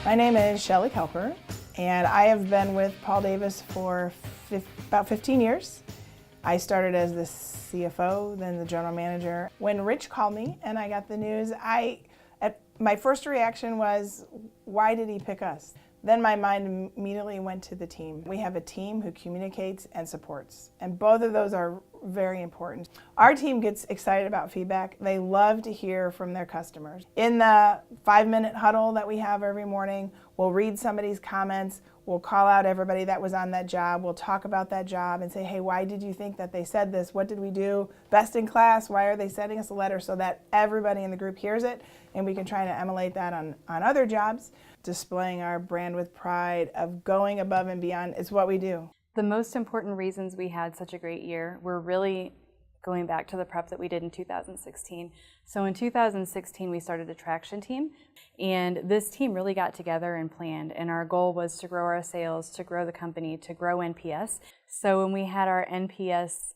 My name is Shelley Kelper, and I have been with Paul Davis for about 15 years. I started as the CFO, then the general manager. When Rich called me and I got the news, my first reaction was, why did he pick us? Then my mind immediately went to the team. We have a team who communicates and supports, and both of those are very important. Our team gets excited about feedback. They love to hear from their customers. In the 5-minute huddle that we have every morning, we'll read somebody's comments, we'll call out everybody that was on that job, we'll talk about that job and say, hey, why did you think that they said this? What did we do? Best in class, why are they sending us a letter? So that everybody in the group hears it, and we can try to emulate that on other jobs. Displaying our brand with pride of going above and beyond is what we do. The most important reasons we had such a great year were really going back to the prep that we did in 2016. So in 2016, we started a traction team, and this team really got together and planned, and our goal was to grow our sales, to grow the company, to grow NPS. So when we had our NPS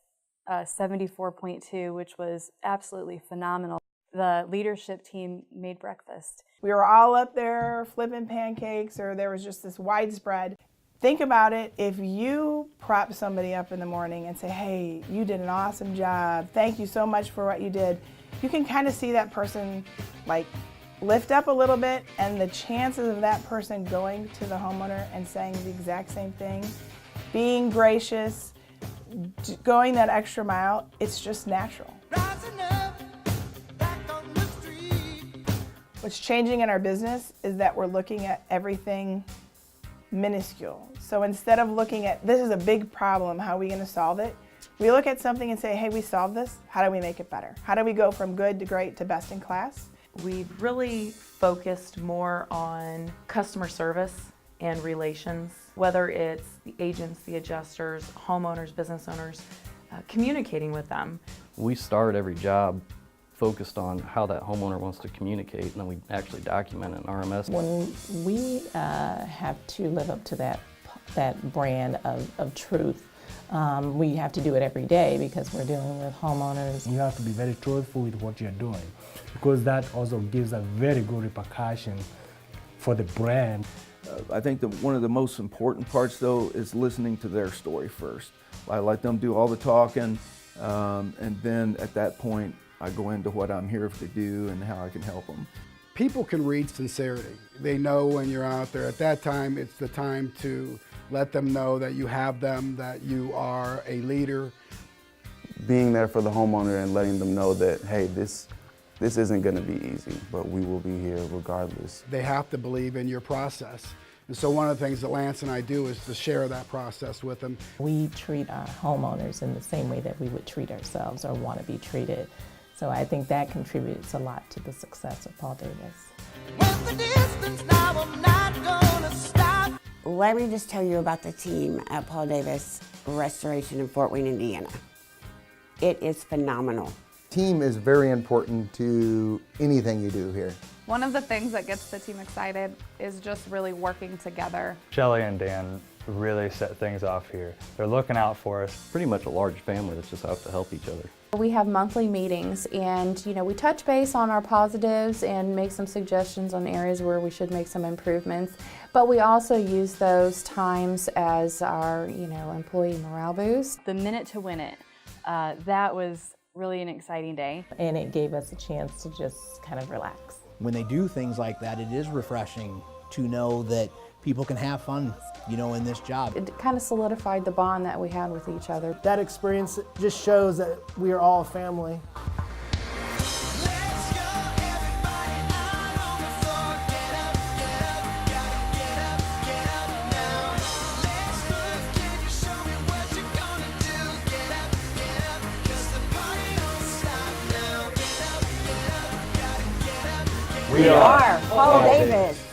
74.2, which was absolutely phenomenal, the leadership team made breakfast. We were all up there flipping pancakes, or there was just this widespread. Think about it, if you prop somebody up in the morning and say, hey, you did an awesome job, thank you so much for what you did, you can kind of see that person like lift up a little bit, and the chances of that person going to the homeowner and saying the exact same thing, being gracious, going that extra mile, it's just natural. What's changing in our business is that we're looking at everything minuscule. So instead of looking at, this is a big problem, how are we going to solve it? We look at something and say, hey, we solved this, how do we make it better? How do we go from good to great to best in class? We've really focused more on customer service and relations, whether it's the agents, the adjusters, homeowners, business owners, communicating with them. We start every job focused on how that homeowner wants to communicate, and then we actually document it in RMS. When we have to live up to that brand of truth, we have to do it every day because we're dealing with homeowners. You have to be very truthful with what you're doing, because that also gives a very good repercussion for the brand. I think that one of the most important parts, though, is listening to their story first. I let them do all the talking, and then at that point, I go into what I'm here to do and how I can help them. People can read sincerity. They know when you're out there. At that time, it's the time to let them know that you have them, that you are a leader. Being there for the homeowner and letting them know that, hey, this isn't going to be easy, but we will be here regardless. They have to believe in your process. And so one of the things that Lance and I do is to share that process with them. We treat our homeowners in the same way that we would treat ourselves or want to be treated. So I think that contributes a lot to the success of Paul Davis. Let me just tell you about the team at Paul Davis Restoration in Fort Wayne, Indiana. It is phenomenal. Team is very important to anything you do here. One of the things that gets the team excited is just really working together. Shelley and Dan really set things off here. They're looking out for us. Pretty much a large family that's just out to help each other. We have monthly meetings, and we touch base on our positives and make some suggestions on areas where we should make some improvements. But we also use those times as our employee morale boost. The minute to win it, that was really an exciting day. And it gave us a chance to just kind of relax. When they do things like that, it is refreshing to know that people can have fun, in this job. It kind of solidified the bond that we had with each other. That experience just shows that we are all a family. We are Paul Davis.